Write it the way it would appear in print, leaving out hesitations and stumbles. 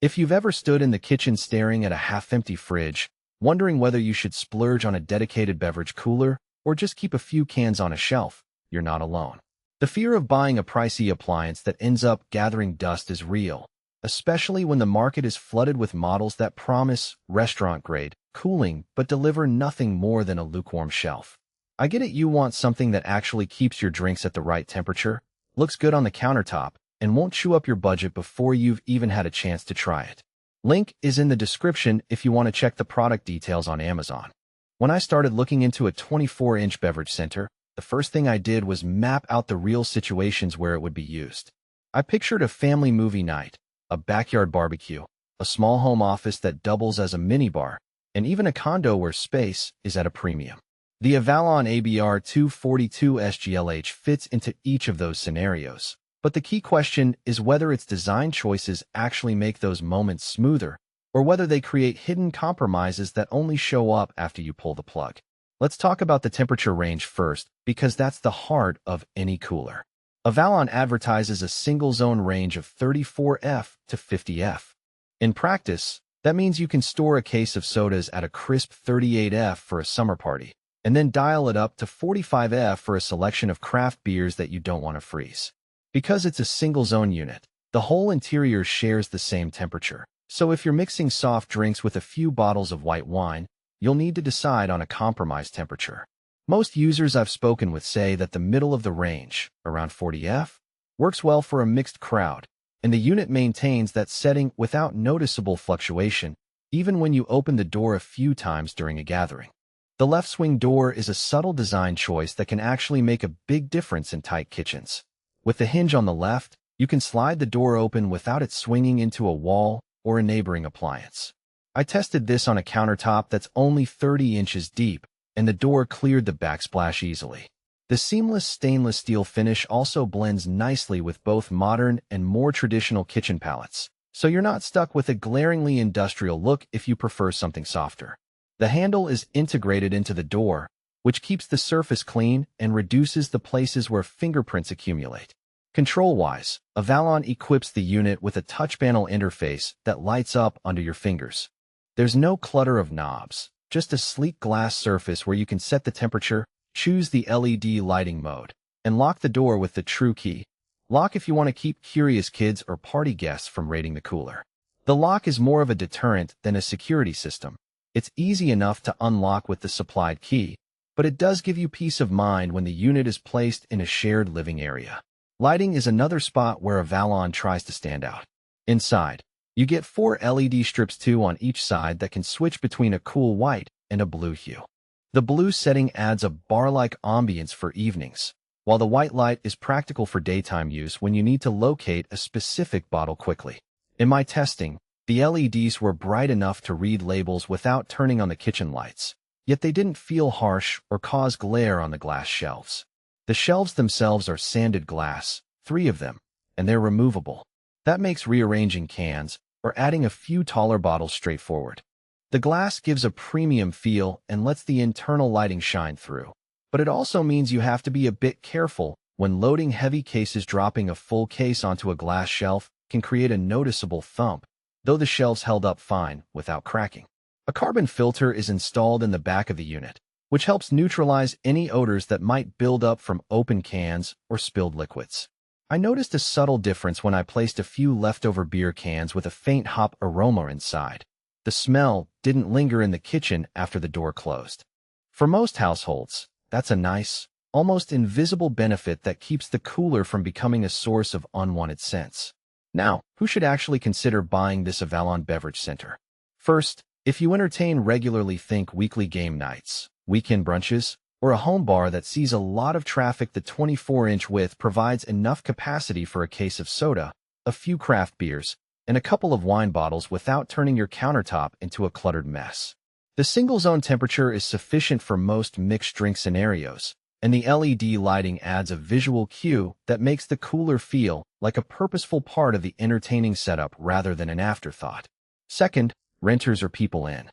If you've ever stood in the kitchen staring at a half-empty fridge, wondering whether you should splurge on a dedicated beverage cooler or just keep a few cans on a shelf, you're not alone. The fear of buying a pricey appliance that ends up gathering dust is real, especially when the market is flooded with models that promise restaurant-grade cooling but deliver nothing more than a lukewarm shelf. I get it, you want something that actually keeps your drinks at the right temperature, looks good on the countertop, and won't chew up your budget before you've even had a chance to try it. Link is in the description if you want to check the product details on Amazon. When I started looking into a 24-inch beverage center, the first thing I did was map out the real situations where it would be used. I pictured a family movie night, a backyard barbecue, a small home office that doubles as a minibar, and even a condo where space is at a premium. The Avallon ABR242SGLH fits into each of those scenarios. But the key question is whether its design choices actually make those moments smoother, or whether they create hidden compromises that only show up after you pull the plug. Let's talk about the temperature range first, because that's the heart of any cooler. Avallon advertises a single-zone range of 34°F to 50°F. In practice, that means you can store a case of sodas at a crisp 38°F for a summer party, and then dial it up to 45°F for a selection of craft beers that you don't want to freeze. Because it's a single-zone unit, the whole interior shares the same temperature. So if you're mixing soft drinks with a few bottles of white wine, you'll need to decide on a compromised temperature. Most users I've spoken with say that the middle of the range, around 40°F, works well for a mixed crowd, and the unit maintains that setting without noticeable fluctuation, even when you open the door a few times during a gathering. The left swing door is a subtle design choice that can actually make a big difference in tight kitchens. With the hinge on the left, you can slide the door open without it swinging into a wall or a neighboring appliance. I tested this on a countertop that's only 30 inches deep, and the door cleared the backsplash easily. The seamless stainless steel finish also blends nicely with both modern and more traditional kitchen palettes, so you're not stuck with a glaringly industrial look if you prefer something softer. The handle is integrated into the door, which keeps the surface clean and reduces the places where fingerprints accumulate. Control-wise, Avallon equips the unit with a touch panel interface that lights up under your fingers. There's no clutter of knobs, just a sleek glass surface where you can set the temperature, choose the LED lighting mode, and lock the door with the True Key. Lock if you want to keep curious kids or party guests from raiding the cooler. The lock is more of a deterrent than a security system. It's easy enough to unlock with the supplied key, but it does give you peace of mind when the unit is placed in a shared living area. Lighting is another spot where Avallon tries to stand out. Inside, you get 4 LED strips, 2 on each side, that can switch between a cool white and a blue hue. The blue setting adds a bar-like ambience for evenings, while the white light is practical for daytime use when you need to locate a specific bottle quickly. In my testing, the LEDs were bright enough to read labels without turning on the kitchen lights, yet they didn't feel harsh or cause glare on the glass shelves. The shelves themselves are sanded glass, 3 of them, and they're removable. That makes rearranging cans or adding a few taller bottles straightforward. The glass gives a premium feel and lets the internal lighting shine through, but it also means you have to be a bit careful when loading heavy cases. Dropping a full case onto a glass shelf can create a noticeable thump, though the shelves held up fine without cracking. A carbon filter is installed in the back of the unit, which helps neutralize any odors that might build up from open cans or spilled liquids. I noticed a subtle difference when I placed a few leftover beer cans with a faint hop aroma inside. The smell didn't linger in the kitchen after the door closed. For most households, that's a nice, almost invisible benefit that keeps the cooler from becoming a source of unwanted scents. Now, who should actually consider buying this Avallon beverage center? First, if you entertain regularly, think weekly game nights, weekend brunches, or a home bar that sees a lot of traffic. The 24-inch width provides enough capacity for a case of soda, a few craft beers, and a couple of wine bottles without turning your countertop into a cluttered mess. The single-zone temperature is sufficient for most mixed drink scenarios, and the LED lighting adds a visual cue that makes the cooler feel like a purposeful part of the entertaining setup rather than an afterthought. Second, renters or people in